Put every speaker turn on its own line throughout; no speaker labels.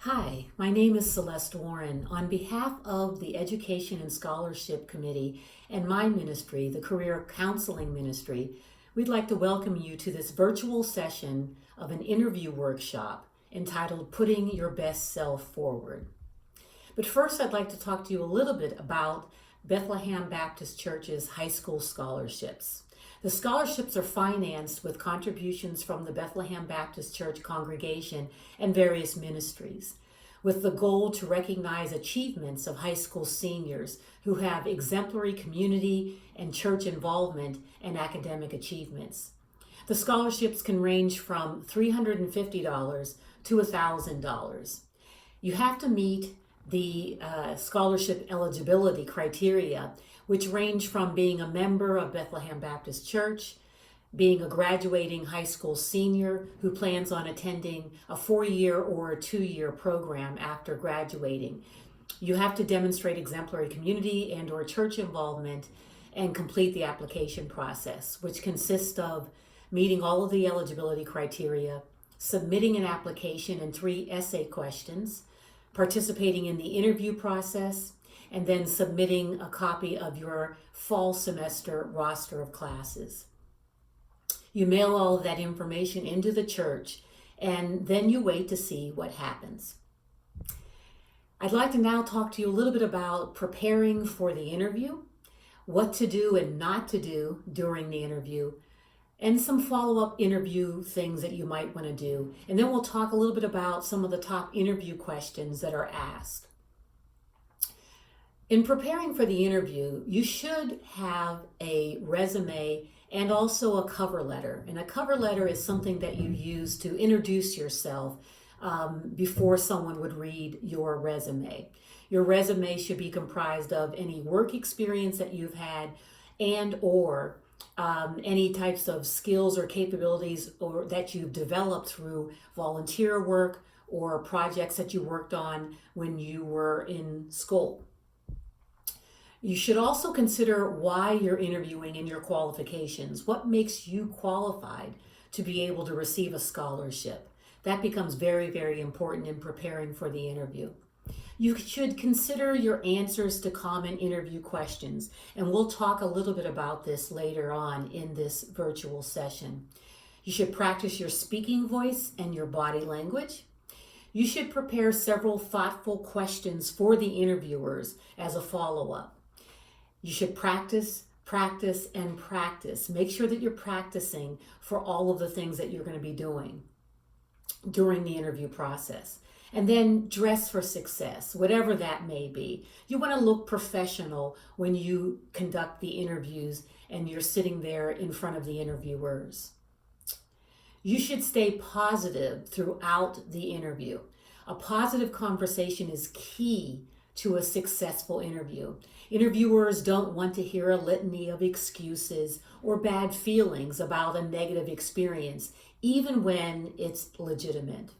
Hi, my name is Celeste Warren. On behalf of the Education and Scholarship Committee and my ministry, the Career Counseling Ministry, we'd like to welcome you to this virtual session of an interview workshop entitled Putting Your Best Self Forward. But first, I'd like to talk to you a little bit about Bethlehem Baptist Church's high school scholarships. The scholarships are financed with contributions from the Bethlehem Baptist Church congregation and various ministries, with the goal to recognize achievements of high school seniors who have exemplary community and church involvement and academic achievements. The scholarships can range from $350 to $1,000. You have to meet the scholarship eligibility criteria, which range from being a member of Bethlehem Baptist Church, being a graduating high school senior who plans on attending a 4-year or a 2-year program after graduating. You have to demonstrate exemplary community and or church involvement and complete the application process, which consists of meeting all of the eligibility criteria, submitting an application and 3 essay questions, participating in the interview process, and then submitting a copy of your fall semester roster of classes. You mail all of that information into the church, and then you wait to see what happens. I'd like to now talk to you a little bit about preparing for the interview, what to do and not to do during the interview, and some follow-up interview things that you might want to do. And then we'll talk a little bit about some of the top interview questions that are asked. In preparing for the interview, you should have a resume and also a cover letter. And a cover letter is something that you use to introduce yourself before someone would read your resume. Your resume should be comprised of any work experience that you've had and or any types of skills or capabilities or that you've developed through volunteer work or projects that you worked on when you were in school. You should also consider why you're interviewing and your qualifications. What makes you qualified to be able to receive a scholarship? That becomes very, very important in preparing for the interview. You should consider your answers to common interview questions, and we'll talk a little bit about this later on in this virtual session. You should practice your speaking voice and your body language. You should prepare several thoughtful questions for the interviewers as a follow-up. You should practice, and practice. Make sure that you're practicing for all of the things that you're going to be doing during the interview process. And then dress for success, whatever that may be. You want to look professional when you conduct the interviews and you're sitting there in front of the interviewers. You should stay positive throughout the interview. A positive conversation is key to a successful interview. Interviewers don't want to hear a litany of excuses or bad feelings about a negative experience, even when it's legitimate.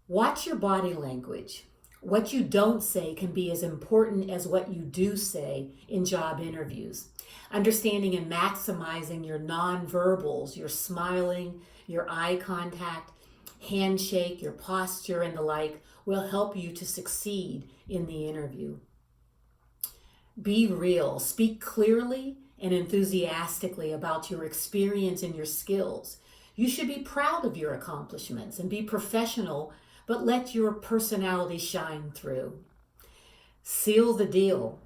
Watch your body language. What you don't say can be as important as what you do say in job interviews. Understanding and maximizing your nonverbals, your smiling, your eye contact, handshake, your posture, and the like will help you to succeed in the interview. Be real. Speak clearly and enthusiastically about your experience and your skills. You should be proud of your accomplishments and be professional, but let your personality shine through. Seal the deal.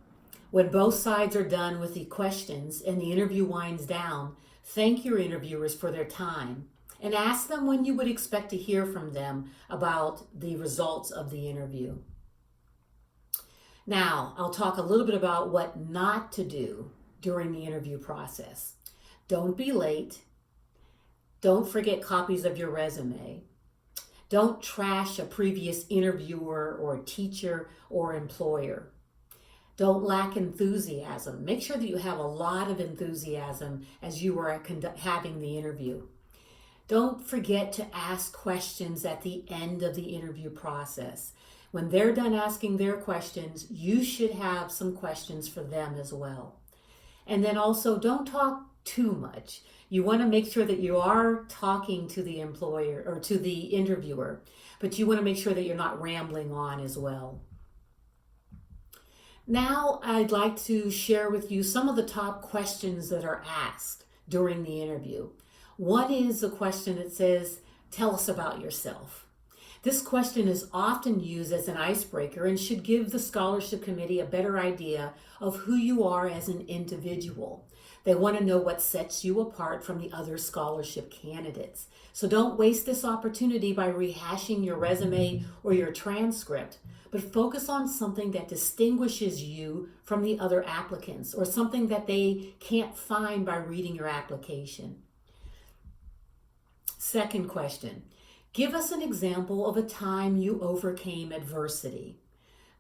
When both sides are done with the questions and the interview winds down, thank your interviewers for their time and ask them when you would expect to hear from them about the results of the interview. Now, I'll talk a little bit about what not to do during the interview process. Don't be late. Don't forget copies of your resume. Don't trash a previous interviewer or teacher or employer. Don't lack enthusiasm. Make sure that you have a lot of enthusiasm as you are having the interview. Don't forget to ask questions at the end of the interview process. When they're done asking their questions, you should have some questions for them as well. And then also don't talk too much. You want to make sure that you are talking to the employer or to the interviewer, but you want to make sure that you're not rambling on as well. Now, I'd like to share with you some of the top questions that are asked during the interview. One is a question that says, "Tell us about yourself." This question is often used as an icebreaker and should give the scholarship committee a better idea of who you are as an individual. They want to know what sets you apart from the other scholarship candidates. So don't waste this opportunity by rehashing your resume or your transcript, but focus on something that distinguishes you from the other applicants or something that they can't find by reading your application. Second question, give us an example of a time you overcame adversity.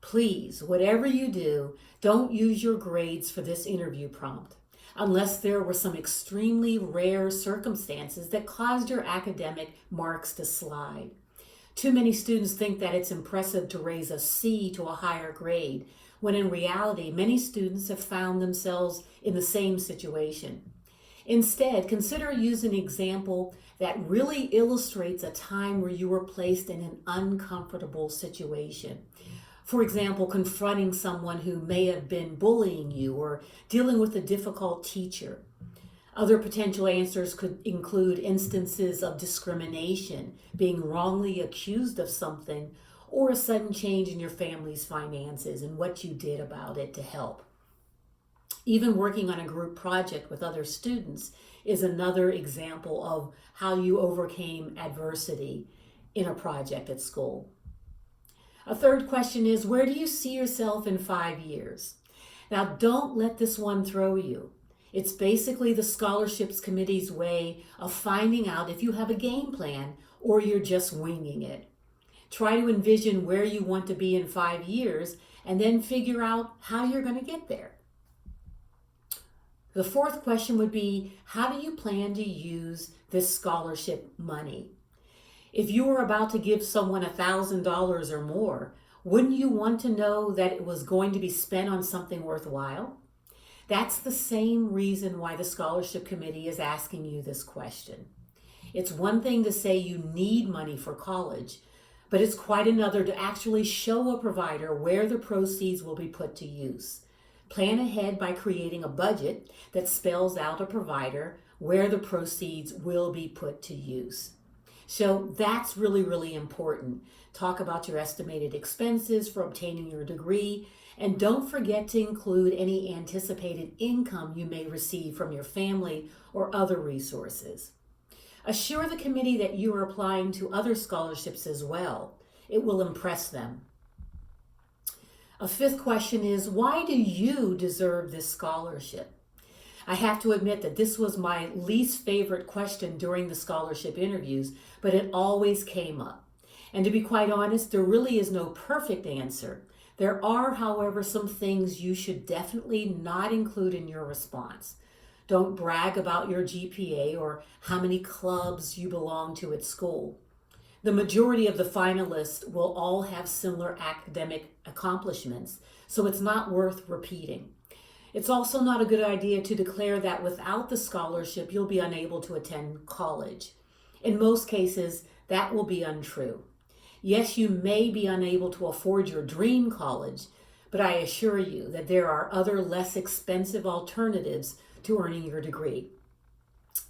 Please, whatever you do, don't use your grades for this interview prompt, unless there were some extremely rare circumstances that caused your academic marks to slide. Too many students think that it's impressive to raise a C to a higher grade, when in reality, many students have found themselves in the same situation. Instead, consider using an example that really illustrates a time where you were placed in an uncomfortable situation. For example, confronting someone who may have been bullying you or dealing with a difficult teacher. Other potential answers could include instances of discrimination, being wrongly accused of something, or a sudden change in your family's finances and what you did about it to help. Even working on a group project with other students is another example of how you overcame adversity in a project at school. A third question is, where do you see yourself in 5 years? Now, don't let this one throw you. It's basically the scholarships committee's way of finding out if you have a game plan or you're just winging it. Try to envision where you want to be in 5 years and then figure out how you're going to get there. The fourth question would be, how do you plan to use this scholarship money? If you were about to give someone $1,000 or more, wouldn't you want to know that it was going to be spent on something worthwhile? That's the same reason why the scholarship committee is asking you this question. It's one thing to say you need money for college, but it's quite another to actually show a provider where the proceeds will be put to use. Plan ahead by creating a budget that spells out a provider where the proceeds will be put to use. So that's really, really important. Talk about your estimated expenses for obtaining your degree, and don't forget to include any anticipated income you may receive from your family or other resources. Assure the committee that you are applying to other scholarships as well. It will impress them. A fifth question is, why do you deserve this scholarship? I have to admit that this was my least favorite question during the scholarship interviews, but it always came up. And to be quite honest, there really is no perfect answer. There are, however, some things you should definitely not include in your response. Don't brag about your GPA or how many clubs you belong to at school. The majority of the finalists will all have similar academic accomplishments, so it's not worth repeating. It's also not a good idea to declare that without the scholarship, you'll be unable to attend college. In most cases, that will be untrue. Yes, you may be unable to afford your dream college, but I assure you that there are other less expensive alternatives to earning your degree.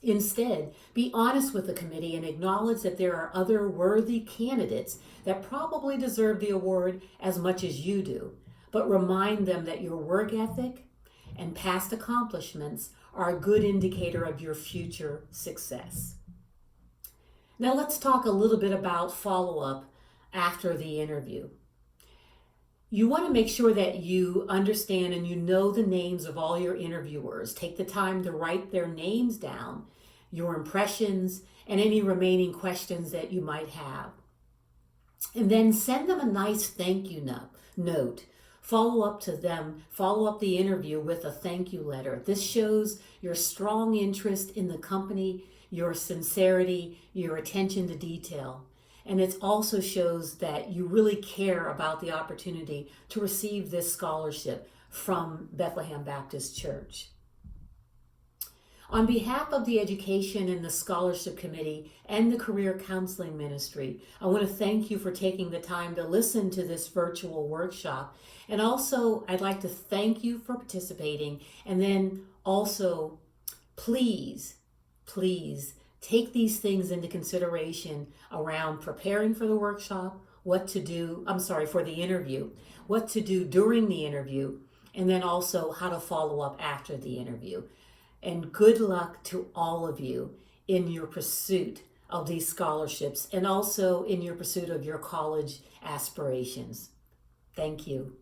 Instead, be honest with the committee and acknowledge that there are other worthy candidates that probably deserve the award as much as you do, but remind them that your work ethic and past accomplishments are a good indicator of your future success. Now let's talk a little bit about follow-up after the interview. You want to make sure that you understand and you know the names of all your interviewers. Take the time to write their names down, your impressions, and any remaining questions that you might have. And then send them a nice thank you note. Follow up the interview with a thank you letter. This shows your strong interest in the company, your sincerity, your attention to detail. And it also shows that you really care about the opportunity to receive this scholarship from Bethlehem Baptist Church. On behalf of the Education and the Scholarship Committee and the Career Counseling Ministry, I want to thank you for taking the time to listen to this virtual workshop. And also, I'd like to thank you for participating. And then also, please take these things into consideration around preparing for the workshop, for the interview, what to do during the interview, and then also how to follow up after the interview. And good luck to all of you in your pursuit of these scholarships and also in your pursuit of your college aspirations. Thank you.